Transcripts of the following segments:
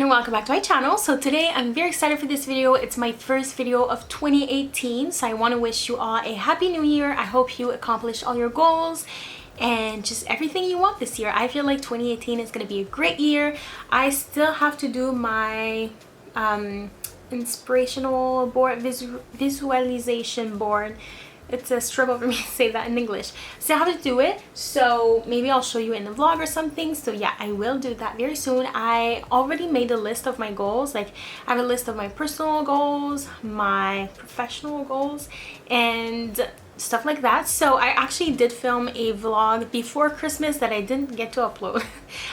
and welcome back to my channel. So today I'm very excited for this video. It's my first video of 2018, so I want to wish you all a happy new year. I hope you accomplish all your goals and just everything you want this year. I feel like 2018 is going to be a great year. I still have to do my inspirational board, visualization board. It's a struggle for me to say that in English. So I have to do it, so maybe I'll show you in the vlog or something. So yeah, I will do that very soon. I already made a list of my goals. Like, I have a list of my personal goals, my professional goals, and stuff like that. So I actually did film a vlog before Christmas that I didn't get to upload.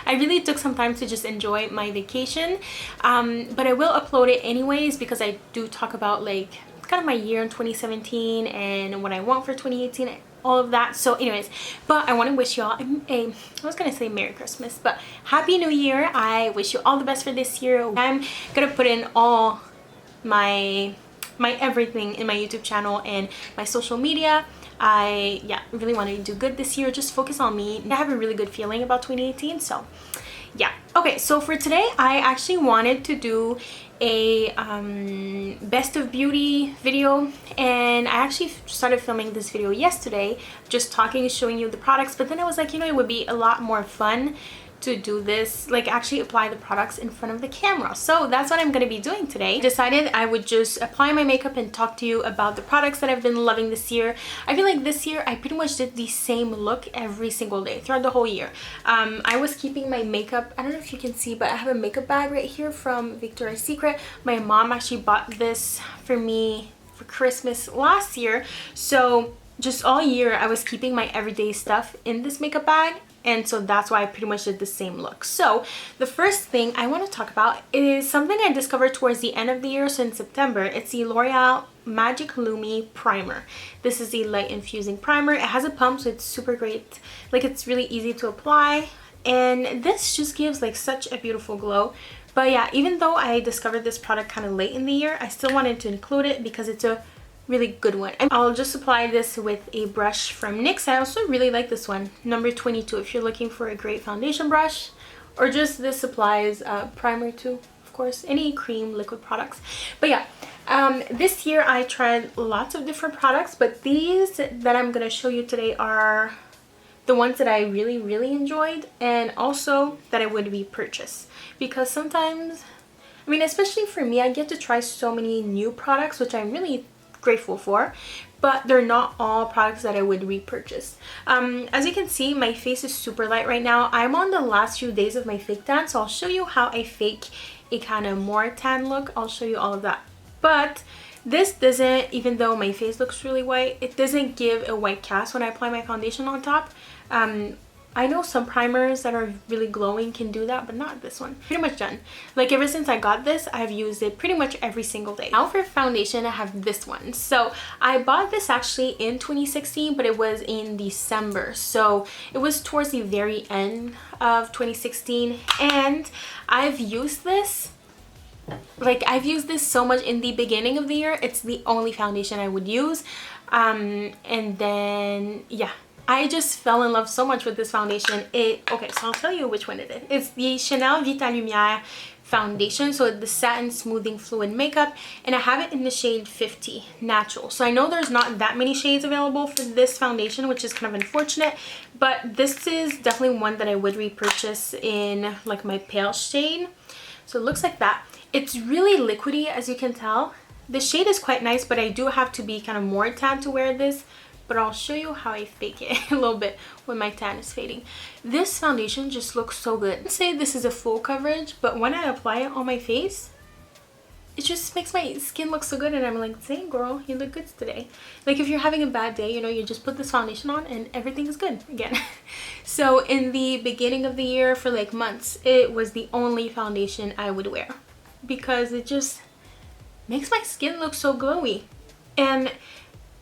I really took some time to just enjoy my vacation, but I will upload it anyways because I do talk about like kind of my year in 2017 and what I want for 2018, all of that. So anyways, but I want to wish y'all I was gonna say Merry Christmas, but Happy New Year. I wish you all the best for this year. I'm gonna put in all my everything in my YouTube channel and my social media. I really want to do good this year, just focus on me. I have a really good feeling about 2018, so yeah. Okay, so for today I actually wanted to do a best of beauty video, and I actually started filming this video yesterday, just talking, showing you the products, but then I was like, you know, it would be a lot more fun to do this, like actually apply the products in front of the camera. So that's what I'm going to be doing today. I decided I would just apply my makeup and talk to you about the products that I've been loving this year. I feel like this year I pretty much did the same look every single day throughout the whole year. I was keeping my makeup, I don't know if you can see, but I have a makeup bag right here from Victoria's Secret. My mom actually bought this for me for Christmas last year, so just all year I was keeping my everyday stuff in this makeup bag, and so that's why I pretty much did the same look. So the first thing I want to talk about is something I discovered towards the end of the year, so in September. It's the L'Oreal Magic Lumi Primer. This is the light infusing primer. It has a pump, so it's super great. Like, it's really easy to apply, and this just gives like such a beautiful glow. But yeah, even though I discovered this product kind of late in the year, I still wanted to include it because it's a really good one. I'll just apply this with a brush from NYX. I also really like this one, number 22, if you're looking for a great foundation brush, or just this applies primer too, of course, any cream liquid products. But yeah, this year I tried lots of different products, but these that I'm gonna show you today are the ones that I really enjoyed, and also that I would repurchase, because sometimes, I mean, especially for me, I get to try so many new products, which I'm really grateful for, but they're not all products that I would repurchase. As you can see, my face is super light right now. I'm on the last few days of my fake tan, so I'll show you how I fake a kind of more tan look. I'll show you all of that. But this doesn't, even though my face looks really white, it doesn't give a white cast when I apply my foundation on top. I know some primers that are really glowing can do that, but not this one. Pretty much done. Like, ever since I got this, I've used it pretty much every single day. Now for foundation, I have this one. So I bought this actually in 2016, but it was in December. So it was towards the very end of 2016, and I've used this. Like, I've used this so much in the beginning of the year. It's the only foundation I would use. And then, yeah, I just fell in love so much with this foundation. Okay, so I'll tell you which one it is. It's the Chanel Vita Lumiere foundation, so the satin smoothing fluid makeup, and I have it in the shade 50 natural. So I know there's not that many shades available for this foundation, which is kind of unfortunate, but this is definitely one that I would repurchase in like my pale shade. So it looks like that. It's really liquidy, as you can tell. The shade is quite nice, but I do have to be kind of more tan to wear this. But I'll show you how I fake it a little bit when my tan is fading. This foundation just looks so good. I'd say this is a full coverage, but when I apply it on my face, it just makes my skin look so good, and I'm like, dang girl, you look good today. Like, if you're having a bad day, you know, you just put this foundation on and everything is good again. So in the beginning of the year, for like months, it was the only foundation I would wear because it just makes my skin look so glowy. And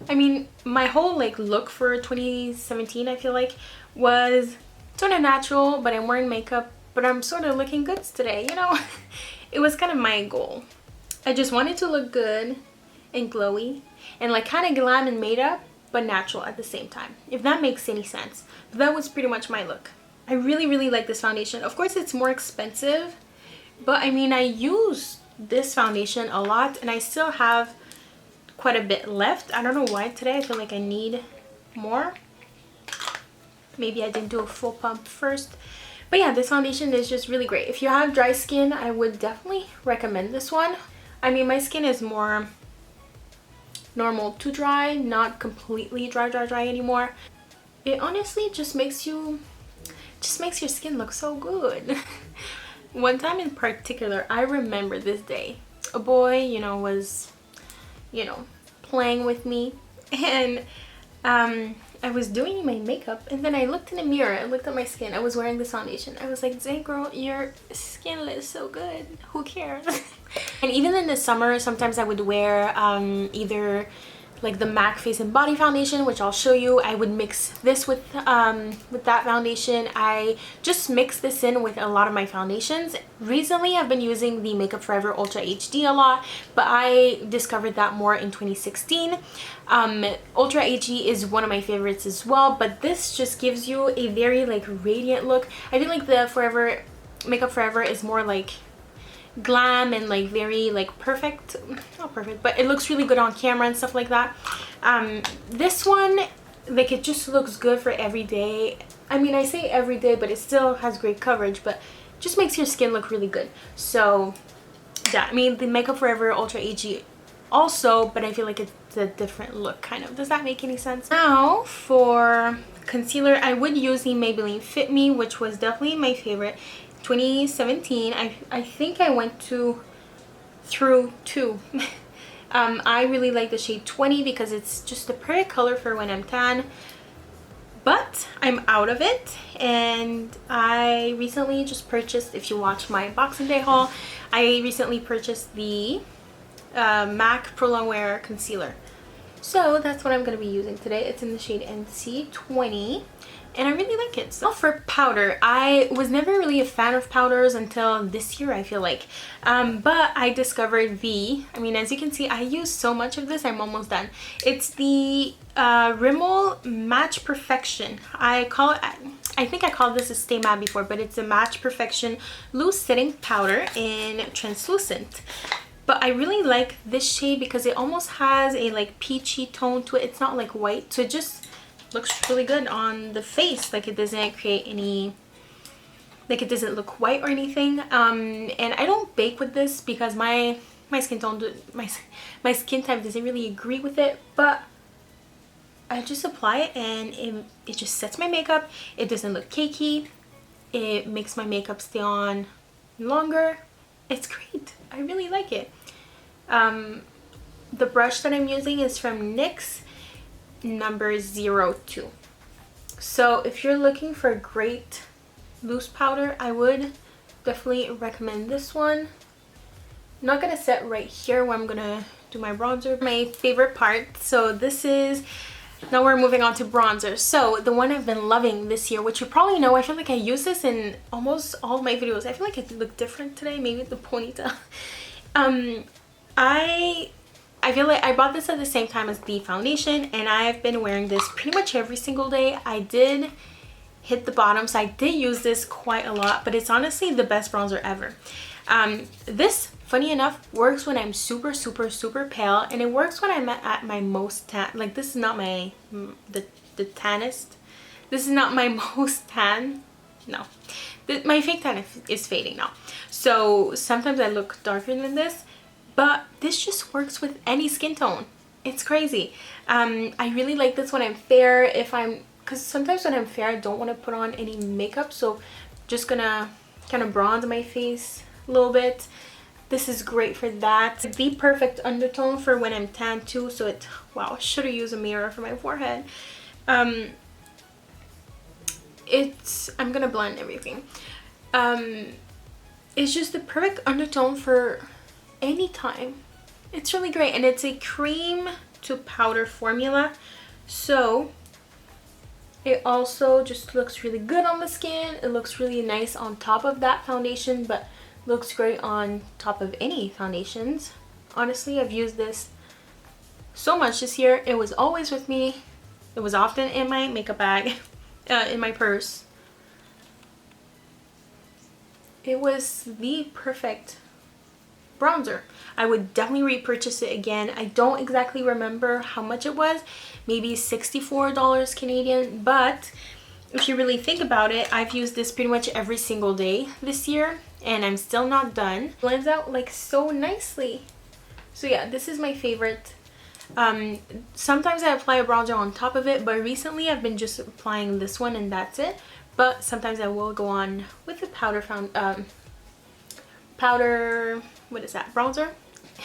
I mean, my whole like look for 2017, I feel like, was sort of natural, but I'm wearing makeup, but I'm sort of looking good today, you know. It was kind of my goal. I just wanted to look good and glowy and like kind of glam and made up, but natural at the same time, if that makes any sense. But that was pretty much my look. I really like this foundation. Of course, it's more expensive But I mean, I use this foundation a lot and I still have quite a bit left. I don't know why today I feel like I need more. Maybe I didn't do a full pump first. But yeah, this foundation is just really great. If you have dry skin, I would definitely recommend this one. I mean, my skin is more normal to dry, not completely dry anymore. It honestly just makes your skin look so good. One time in particular, I remember this day. A boy, you know, was, you know, playing with me, and I was doing my makeup, and then I looked in the mirror, I looked at my skin, I was wearing this foundation. I was like, dang girl, your skin looks so good, who cares? And even in the summer, sometimes I would wear either like the MAC Face and Body foundation, which I'll show you. I would mix this with that foundation. I just mix this in with a lot of my foundations. Recently, I've been using the Makeup Forever Ultra HD a lot, but I discovered that more in 2016. Ultra HD is one of my favorites as well, but this just gives you a very like radiant look. I feel like the Makeup Forever is more like glam and like very like perfect, not perfect, but it looks really good on camera and stuff like that. This one, like, it just looks good for every day. I mean, I say every day, but it still has great coverage, but just makes your skin look really good. So yeah, I mean, the Makeup Forever Ultra HD also, but I feel like it's a different look kind of. Does that make any sense? Now for concealer, I would use the Maybelline Fit Me, which was definitely my favorite. 2017. I think I went through two. I really like the shade 20 because it's just the perfect color for when I'm tan, but I'm out of it. And I recently just purchased, if you watch my Boxing Day haul, I recently purchased the MAC Pro Longwear concealer. So that's what I'm going to be using today. It's in the shade NC20. And I really like it. So for powder, I was never really a fan of powders until this year, I feel like. But I discovered I mean, as you can see, I use so much of this, I'm almost done. It's the Rimmel Match Perfection. I think I called this a Stay Matte before, but it's a Match Perfection Loose Setting Powder in Translucent. But I really like this shade because it almost has a like peachy tone to it. It's not like white, so it just looks really good on the face. Like, it doesn't create any, like, it doesn't look white or anything. And I don't bake with this because my skin tone, my skin type doesn't really agree with it, but I just apply it and it just sets my makeup. It doesn't look cakey. It makes my makeup stay on longer. It's great. I really like it. The brush that I'm using is from NYX number 02. So if you're looking for a great loose powder, I would definitely recommend this one. I'm not gonna set right here where I'm gonna do my bronzer, my favorite part. So this is, now we're moving on to bronzer. So the one I've been loving this year, which you probably know, I feel like I use this in almost all of my videos. I feel like I look different today, maybe the ponytail. I feel like I bought this at the same time as the foundation, and I've been wearing this pretty much every single day. I did hit the bottom, so I did use this quite a lot, but it's honestly the best bronzer ever. This, funny enough, works when I'm super pale, and it works when I'm at my most tan. Like, this is not my the tannest. This is not my most tan. No, my fake tan is fading now, so sometimes I look darker than this. But this just works with any skin tone. It's crazy. I really like this when I'm fair. Because sometimes when I'm fair, I don't want to put on any makeup. So just gonna kind of bronze my face a little bit. This is great for that. The perfect undertone for when I'm tan too. So wow, I should have used a mirror for my forehead. I'm gonna blend everything. It's just the perfect undertone for anytime. It's really great, and it's a cream to powder formula, so it also just looks really good on the skin. It looks really nice on top of that foundation, but looks great on top of any foundations. Honestly, I've used this so much this year. It was always with me. It was often in my makeup bag, in my purse. it was the perfect bronzer. I would definitely repurchase it again. I don't exactly remember how much it was, maybe $64 Canadian, but if you really think about it, I've used this pretty much every single day this year and I'm still not done. It blends out like so nicely. So yeah, this is my favorite. Sometimes I apply a bronzer on top of it, but recently I've been just applying this one and that's it. But sometimes I will go on with the what is that, bronzer.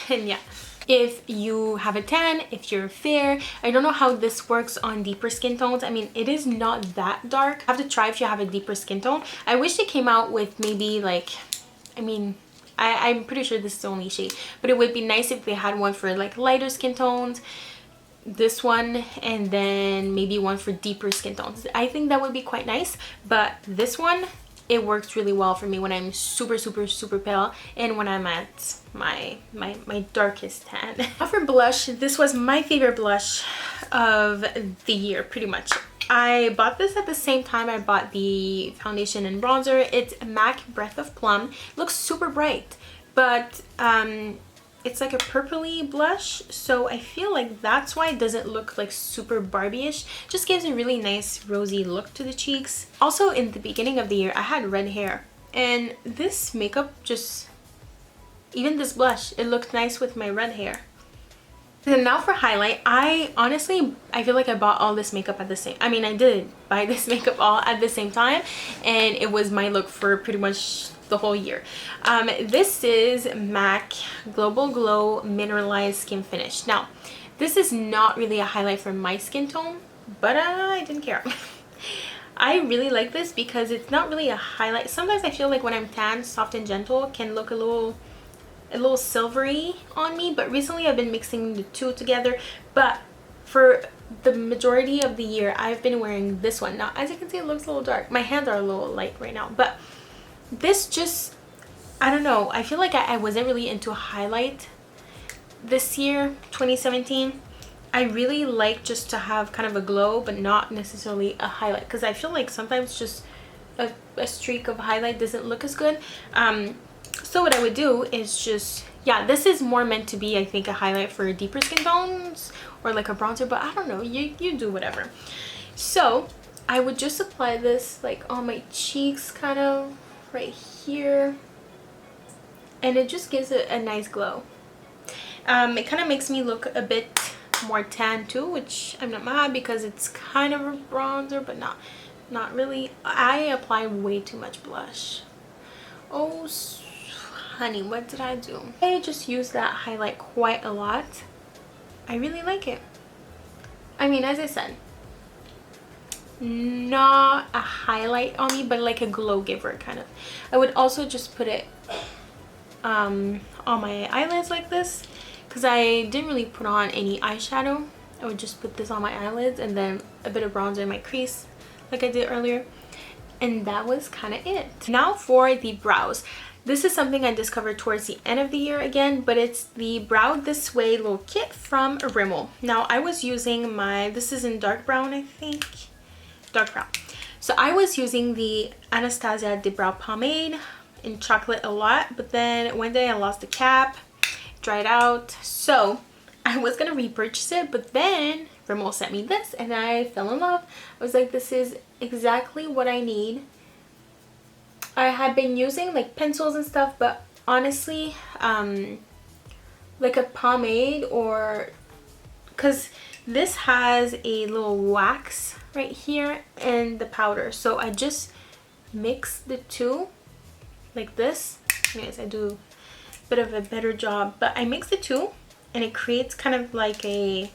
And yeah, if you have a tan, if you're fair, I don't know how this works on deeper skin tones. I mean, it is not that dark. I have to try if you have a deeper skin tone. I wish they came out with maybe like, I mean, I'm pretty sure this is the only shade, but it would be nice if they had one for like lighter skin tones, this one, and then maybe one for deeper skin tones. I think that would be quite nice, but this one, it works really well for me when I'm super pale and when I'm at my darkest tan. For blush, this was my favorite blush of the year pretty much. I bought this at the same time I bought the foundation and bronzer. It's MAC Breath of Plum. It looks super bright, but it's like a purpley blush, so I feel like that's why it doesn't look like super Barbie-ish. Just gives a really nice rosy look to the cheeks. Also, in the beginning of the year, I had red hair, and this makeup just, even this blush, it looked nice with my red hair. And now for highlight, I feel like I bought all this makeup at the same, I mean, I did buy this makeup all at the same time, and it was my look for pretty much the whole year. This is MAC Global Glow Mineralized Skin Finish. Now, this is not really a highlight for my skin tone, but I didn't care. I really like this because it's not really a highlight. Sometimes I feel like when I'm tan, Soft and Gentle can look a little silvery on me, but recently I've been mixing the two together. But for the majority of the year, I've been wearing this one. Now, as you can see, it looks a little dark. My hands are a little light right now, but this just, I don't know, I feel like I wasn't really into a highlight this year, 2017. I really like just to have kind of a glow, but not necessarily a highlight, because I feel like sometimes just a streak of highlight doesn't look as good. So what I would do is just, yeah, this is more meant to be, I think, a highlight for deeper skin tones or like a bronzer, but I don't know, you do whatever. So I would just apply this like on my cheeks, kind of right here, and it just gives it a nice glow. It kind of makes me look a bit more tan too, which I'm not mad because it's kind of a bronzer, but not really. I apply way too much blush. Oh honey, what did I do? I just use that highlight quite a lot. I really like it. I mean, as I said, not a highlight on me, but like a glow giver kind of. I would also just put it on my eyelids like this, because I didn't really put on any eyeshadow. I would just put this on my eyelids and then a bit of bronzer in my crease like I did earlier, and that was kind of it. Now for the brows. This is something I discovered towards the end of the year again, but it's the Brow This Way little kit from Rimmel. Now I was using this is in dark brown, I think. Dark brown. So I was using the Anastasia de Brow Pomade in chocolate a lot, but then one day I lost the cap, dried out, so I was gonna repurchase it, but then Rimmel sent me this and I fell in love. I was like, this is exactly what I need. I had been using like pencils and stuff, but honestly, like a pomade, or because this has a little wax right here and the powder, so I just mix the two like this. Yes, I do a bit of a better job, but I mix the two and it creates kind of like a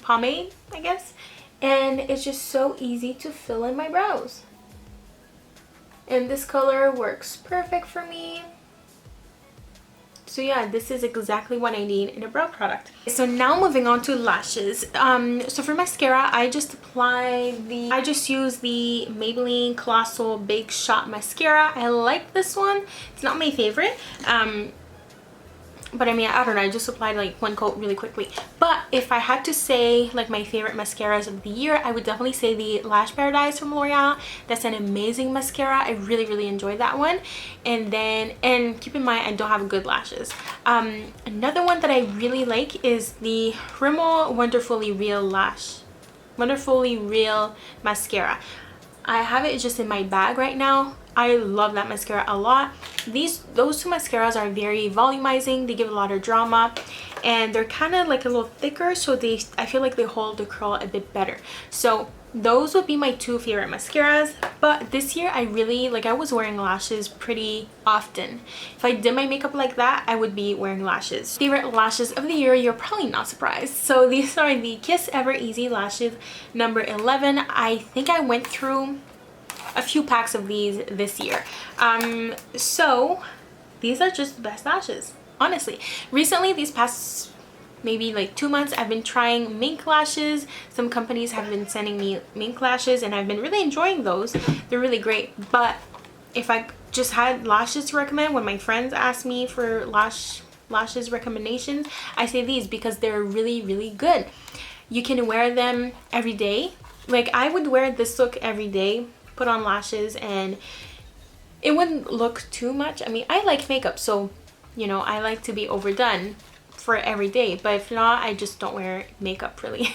pomade, I guess, and it's just so easy to fill in my brows. And this color works perfect for me. So yeah, this is exactly what I need in a brow product. So now moving on to lashes. So for mascara, I just use the Maybelline Colossal Big Shot Mascara. I like this one. It's not my favorite. But I mean, I don't know, I just applied like one coat really quickly. But if I had to say like my favorite mascaras of the year, I would definitely say the Lash Paradise from L'Oreal. That's an amazing mascara. I really enjoyed that one. And then, and keep in mind, I don't have good lashes. Another one that I really like is the Rimmel Wonderfully Real mascara. I have it just in my bag right now. I love that mascara a lot. Those two mascaras are very volumizing. They give a lot of drama, and they're kind of like a little thicker, so I feel like they hold the curl a bit better. So those would be my two favorite mascaras. But this year I really like, I was wearing lashes pretty often. If I did my makeup like that, I would be wearing lashes. Favorite lashes of the year, you're probably not surprised. So these are the Kiss Ever Easy lashes number 11. I think I went through a few packs of these this year. So these are just the best lashes, honestly. Recently, these past maybe like 2 months, I've been trying mink lashes. Some companies have been sending me mink lashes, and I've been really enjoying those. They're really great. But if I just had lashes to recommend, when my friends ask me for lashes recommendations, I say these because they're really good. You can wear them every day. Like, I would wear this look every day, put on lashes, and it wouldn't look too much. I mean, I like makeup, so you know, I like to be overdone for every day, but if not, I just don't wear makeup really.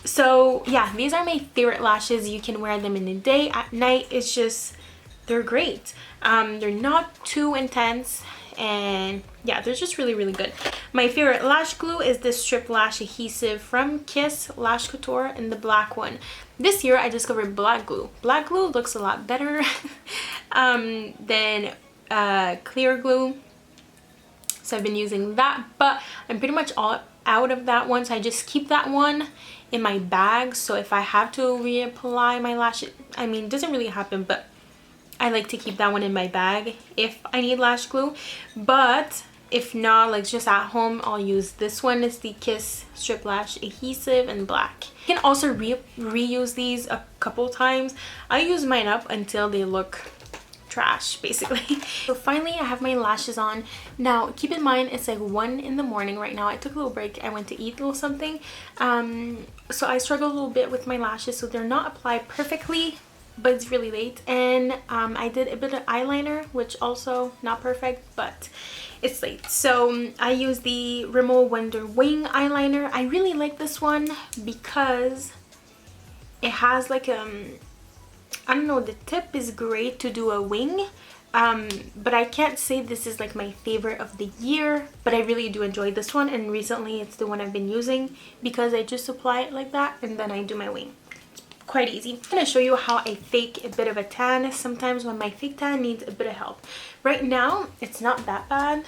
So yeah, these are my favorite lashes. You can wear them in the day, at night. It's just, they're great. They're not too intense, and yeah, they're just really good. My favorite lash glue is this strip lash adhesive from Kiss Lash Couture in the black one. This year I discovered black glue. Black glue looks a lot better than clear glue, so I've been using that, but I'm pretty much all out of that one, so I just keep that one in my bag. So if I have to reapply my lashes, I mean, it doesn't really happen, but I like to keep that one in my bag if I need lash glue. But if not, like just at home, I'll use this one. It's the Kiss Strip Lash Adhesive in black. You can also reuse these a couple times. I use mine up until they look trash, basically. So finally, I have my lashes on. Now, keep in mind, it's like 1 in the morning right now. I took a little break. I went to eat a little something. So I struggle a little bit with my lashes, so they're not applied perfectly, but it's really late. And I did a bit of eyeliner, which also not perfect, but it's late. So I use the Rimmel Wonder Wing eyeliner. I really like this one because it has like I don't know, the tip is great to do a wing, but I can't say this is like my favorite of the year, but I really do enjoy this one, and recently it's the one I've been using because I just apply it like that and then I do my wing. It's quite easy. I'm going to show you how I fake a bit of a tan sometimes when my fake tan needs a bit of help. Right now it's not that bad.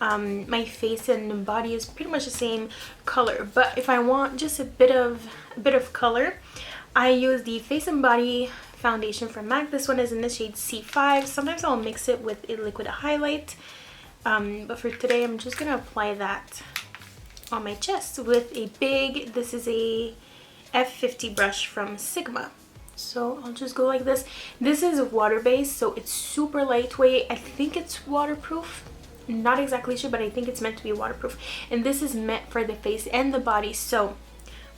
My face and body is pretty much the same color, but if I want just a bit of color, I use the Face and Body foundation from MAC. This one is in the shade C5. Sometimes I'll mix it with a liquid highlight, but for today I'm just gonna apply that on my chest with a big, this is a F50 brush from Sigma. So I'll just go like this. This is water-based, so it's super lightweight. I think it's waterproof. Not exactly sure, but I think it's meant to be waterproof. And this is meant for the face and the body, so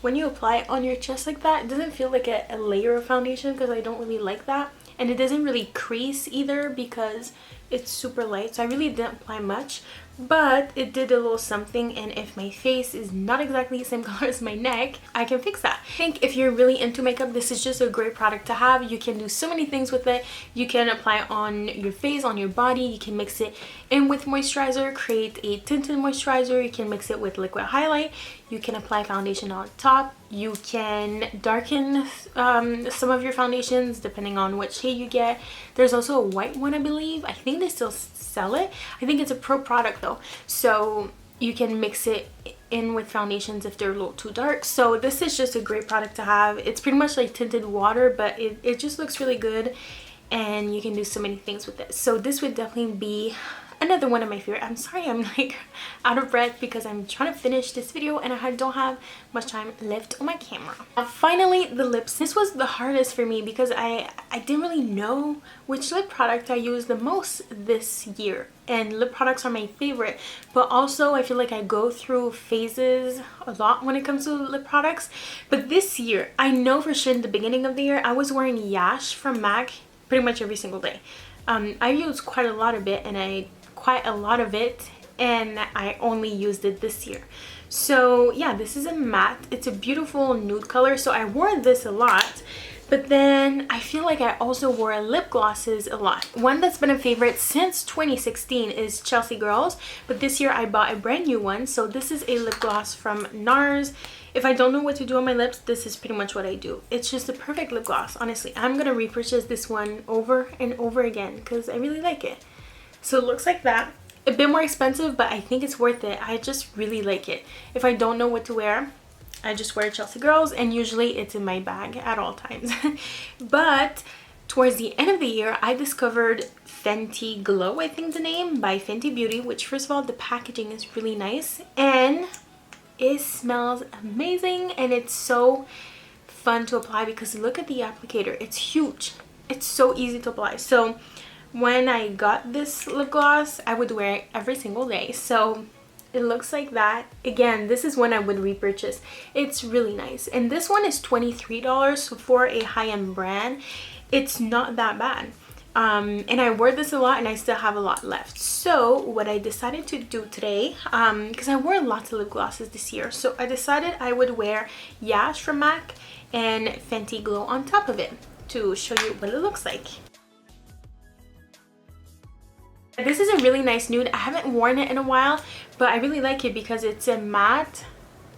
when you apply it on your chest like that, it doesn't feel like a layer of foundation, because I don't really like that. And it doesn't really crease either because it's super light, so I really didn't apply much, but it did a little something. And if my face is not exactly the same color as my neck, I can fix that. I think if you're really into makeup, this is just a great product to have. You can do so many things with it. You can apply it on your face, on your body. You can mix it in with moisturizer, create a tinted moisturizer. You can mix it with liquid highlight. You can apply foundation on top. You can darken some of your foundations depending on what shade you get. There's also a white one, I believe. I think they still sell it. I think it's a pro product though, so you can mix it in with foundations if they're a little too dark. So this is just a great product to have. It's pretty much like tinted water, but it just looks really good, and you can do so many things with it. So this would definitely be another one of my favorite. I'm sorry I'm like out of breath because I'm trying to finish this video and I don't have much time left on my camera. Finally, the lips. This was the hardest for me because I didn't really know which lip product I used the most this year, and lip products are my favorite, but also I feel like I go through phases a lot when it comes to lip products. But this year, I know for sure in the beginning of the year I was wearing Yash from MAC pretty much every single day. I used quite a lot of it and I only used it this year. So yeah, this is a matte. It's a beautiful nude color, so I wore this a lot. But then I feel like I also wore lip glosses a lot. One that's been a favorite since 2016 is Chelsea Girls, but this year I bought a brand new one. So this is a lip gloss from NARS. If I don't know what to do on my lips, this is pretty much what I do. It's just a perfect lip gloss, honestly. I'm gonna repurchase this one over and over again because I really like it. So it looks like that. A bit more expensive, but I think it's worth it. I just really like it. If I don't know what to wear, I just wear Chelsea Girls, and usually it's in my bag at all times. But towards the end of the year, I discovered Fenty Glow, I think the name, by Fenty Beauty, which first of all, the packaging is really nice and it smells amazing, and it's so fun to apply because look at the applicator. It's huge. It's so easy to apply. So when I got this lip gloss, I would wear it every single day. So it looks like that. Again, this is one I would repurchase. It's really nice. And this one is $23, so for a high-end brand, it's not that bad. And I wore this a lot and I still have a lot left. So what I decided to do today, because I wore lots of lip glosses this year, so I decided I would wear Yash from MAC and Fenty Glow on top of it to show you what it looks like. This is a really nice nude. I haven't worn it in a while, but I really like it because it's a matte.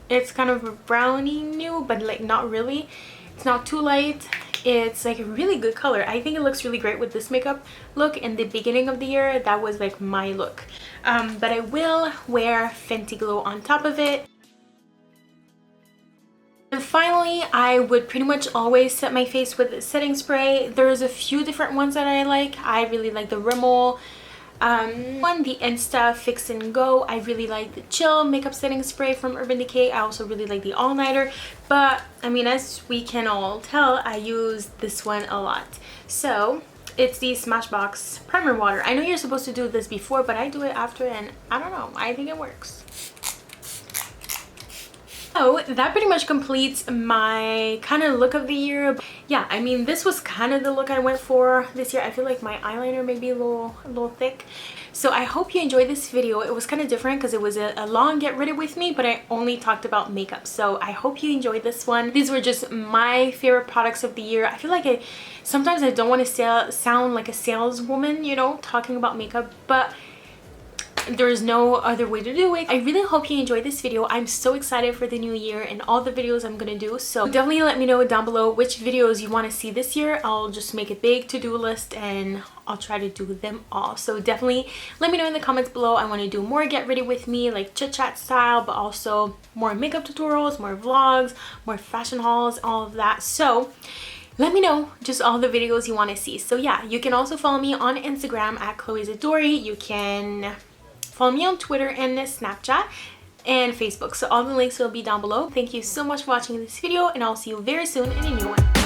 It's kind of a brownie nude, but like not really. It's not too light. It's like a really good color. I think it looks really great with this makeup look. In the beginning of the year, that was like my look. But I will wear Fenty Glow on top of it. And finally, I would pretty much always set my face with setting spray. There's a few different ones that I like. I really like the Rimmel one, the Insta Fix and Go. I really like the Chill makeup setting spray from Urban Decay. I also really like the All Nighter, but I mean, as we can all tell, I use this one a lot. So it's the Smashbox Primer Water. I know you're supposed to do this before, but I do it after, and I don't know, I think it works. So that pretty much completes my kind of look of the year. Yeah, I mean, this was kind of the look I went for this year. I feel like my eyeliner may be a little thick. So I hope you enjoyed this video. It was kind of different because it was a long get ready with me, but I only talked about makeup. So I hope you enjoyed this one. These were just my favorite products of the year. I feel like sometimes I don't want to sound like a saleswoman, you know, talking about makeup, but there's no other way to do it. I really hope you enjoyed this video. I'm so excited for the new year and all the videos I'm gonna do. So definitely let me know down below which videos you want to see this year. I'll just make a big to-do list and I'll try to do them all. So definitely let me know in the comments below. I want to do more get ready with me, like chit chat style, but also more makeup tutorials, more vlogs, more fashion hauls, all of that. So let me know just all the videos you want to see. So yeah, you can also follow me on Instagram at Chloé Zadori. You can follow me on Twitter and Snapchat and Facebook. So all the links will be down below. Thank you so much for watching this video, and I'll see you very soon in a new one.